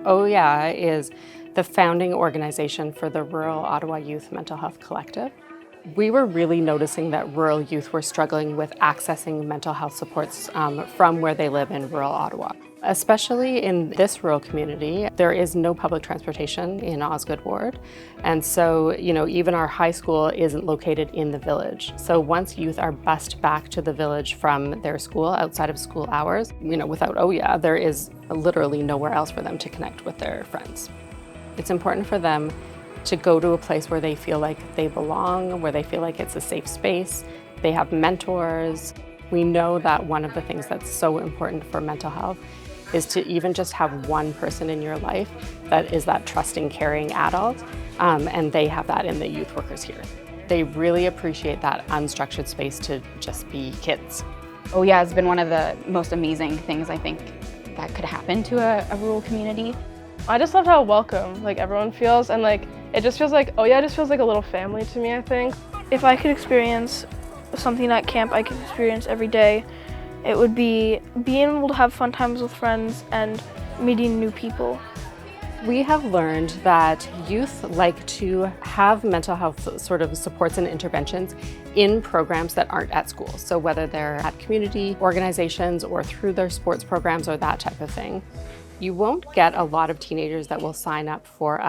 Oh Yeah is the founding organization for the Rural Ottawa Youth Mental Health Collective. We were really noticing that rural youth were struggling with accessing mental health supports from where they live in rural Ottawa. Especially in this rural community, there is no public transportation in Osgoode Ward. And so, even our high school isn't located in the village. So once youth are bused back to the village from their school outside of school hours, without Oh Yeah, there is literally nowhere else for them to connect with their friends. It's important for them to go to a place where they feel like they belong, where they feel like it's a safe space. They have mentors. We know that one of the things that's so important for mental health is to even just have one person in your life that is that trusting, caring adult, and they have that in the youth workers here. They really appreciate that unstructured space to just be kids. Oh Yeah has been one of the most amazing things I think that could happen to a rural community. I just love how welcome everyone feels, and it just feels like Oh Yeah just feels like a little family to me, I think. If I could experience something at camp I could experience every day, it would be being able to have fun times with friends and meeting new people. We have learned that youth like to have mental health sort of supports and interventions in programs that aren't at school. So whether they're at community organizations or through their sports programs or that type of thing. You won't get a lot of teenagers that will sign up for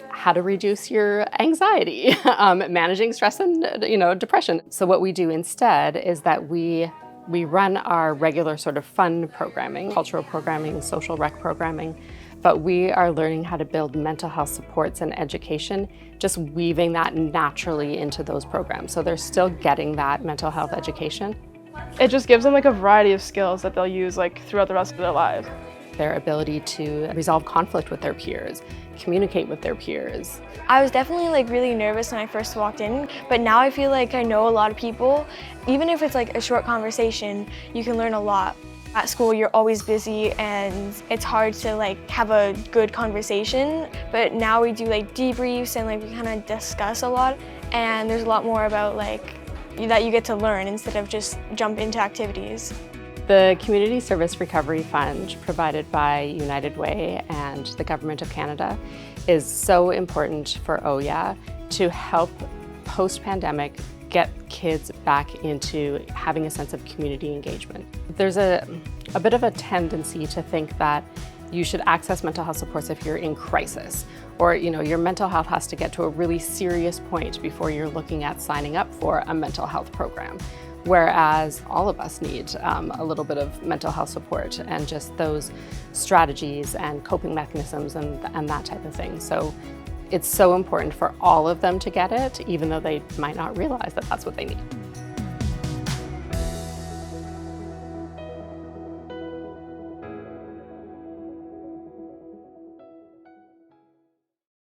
how to reduce your anxiety, managing stress and depression. So what we do instead is that we run our regular sort of fun programming, cultural programming, social rec programming, but we are learning how to build mental health supports and education, just weaving that naturally into those programs. So they're still getting that mental health education. It just gives them a variety of skills that they'll use throughout the rest of their lives. Their ability to resolve conflict with their peers, communicate with their peers. I was definitely really nervous when I first walked in, but now I feel like I know a lot of people. Even if it's a short conversation, you can learn a lot. At school, you're always busy and it's hard to have a good conversation, but now we do debriefs and we kind of discuss a lot, and there's a lot more about that you get to learn instead of just jump into activities. The Community Service Recovery Fund, provided by United Way and the Government of Canada, is so important for Oh Yeah to help post-pandemic get kids back into having a sense of community engagement. There's a bit of a tendency to think that you should access mental health supports if you're in crisis, or your mental health has to get to a really serious point before you're looking at signing up for a mental health program. Whereas all of us need a little bit of mental health support and just those strategies and coping mechanisms and that type of thing. So it's so important for all of them to get it, even though they might not realize that that's what they need.